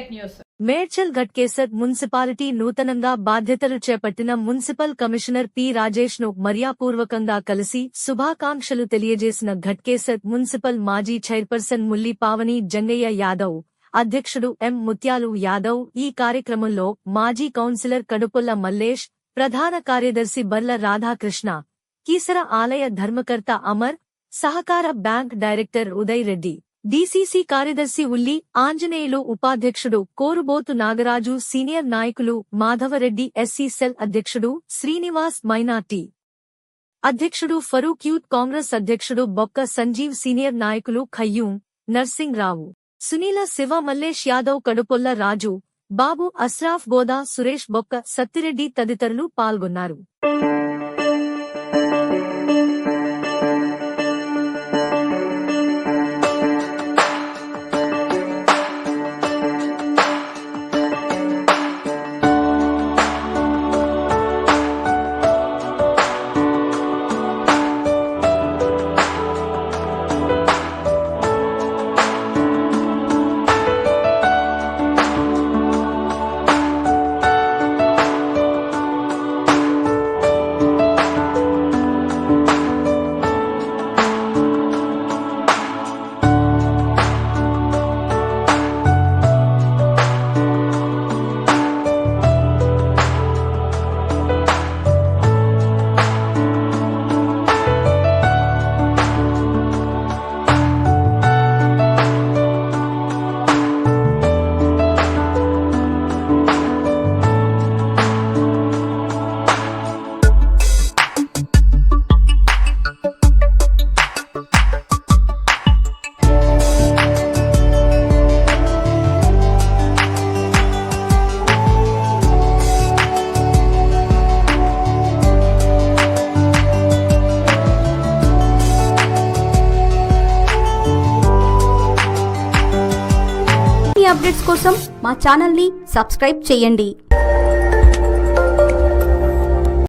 Fake news. Medchal Ghatkesar municipality నూతనంగా బాధ్యతలు చేపట్టిన మున్సిపల్ కమిషనర్ పి రాజేష్ ను మర్యాదపూర్వకంగా కలిసి శుభాకాంక్షలు తెలియజేసిన ఘట్కేసర్ మున్సిపల్ మాజీ చైర్పర్సన్ ముల్లి పావని జంగయ్య యాదవ్, అధ్యక్షుడు ఎం ముత్యాలు యాదవ్. ఈ కార్యక్రమంలో మాజీ కౌన్సిలర్ కడుపుల్ల మల్లేష్, ప్రధాన కార్యదర్శి బర్ల రాధాకృష్ణ, కీసర ఆలయ ధర్మకర్త అమర్, సహకార bank director Uday Reddy, DCC కార్యదర్శి ఉల్లి ఆంజనేయులు, ఉపాధ్యక్షుడు కోరుబోతు నాగరాజు, సీనియర్ నాయకులు మాధవరెడ్డి, ఎస్సీ సెల్ అధ్యక్షుడు శ్రీనివాస్, మైనార్టీ అధ్యక్షుడు ఫరూక్, యూత్ కాంగ్రెస్ అధ్యక్షుడు బొక్క సంజీవ్, సీనియర్ నాయకులు ఖయ్యూం, నర్సింగ్ రావు, సునీల, శివ, మల్లేష్ యాదవ్, కడుపొల్ల రాజు, బాబు, అస్రాఫ్, గోదా, సురేష్, బొక్క సత్తిరెడ్డి తదితరులు పాల్గొన్నారు. అప్డేట్స్ కోసం మా ఛానల్ ని సబ్స్క్రైబ్ చేయండి.